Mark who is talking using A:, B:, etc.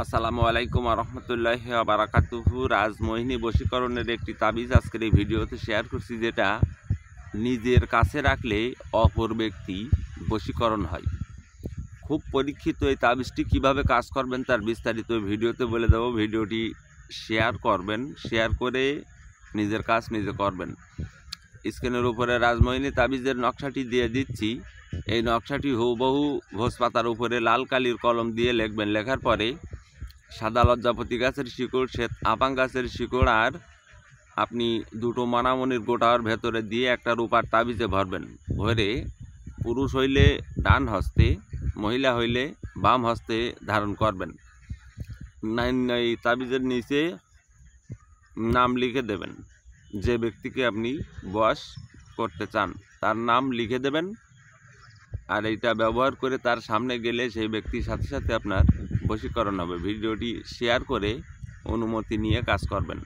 A: আসসালামু আলাইকুম রহমতুল্লাহি ওয়া বারাকাতুহু। রাজমোহিনী বশীকরণের একটি তাবিজ আজকের এই ভিডিওতে শেয়ার করছি, যেটা নিজের কাছে রাখলে অপর ব্যক্তি বশীকরণ হয়। খুব পরীক্ষিত এই তাবিজটি কিভাবে কাজ করবেন তার বিস্তারিত ভিডিওতে বলে দেব। ভিডিওটি শেয়ার করবেন, শেয়ার করে নিজের কাজ নিজে করবেন। স্ক্রিনের উপরে রাজমোহিনী তাবিজের নকশাটি দিয়ে দিচ্ছি। এই নকশাটি হুবহু ভোজপাতার উপরে লাল কালির কলম দিয়ে লিখবেন। লেখার পরে সাদা লজ্জাপতি গাছের শিকড়, শ্বেত আপাং গাছের শিকড় আর আপনি দুটো মানামনির গোটার ভেতরে দিয়ে একটা রূপার তাবিজে ভরবেন। ভরে পুরুষ হইলে ডান হস্তে, মহিলা হইলে বাম হস্তে ধারণ করবেন। এই তাবিজের নিচে নাম লিখে দেবেন। যে ব্যক্তিকে আপনি বশ করতে চান তার নাম লিখে দেবেন, আর এইটা ব্যবহার করে তার সামনে গেলে সেই ব্যক্তির সাথে সাথে আপনার বশীকরণ হবে। ভিডিওটি শেয়ার করে অনুমতি নিয়ে কাজ করবেন।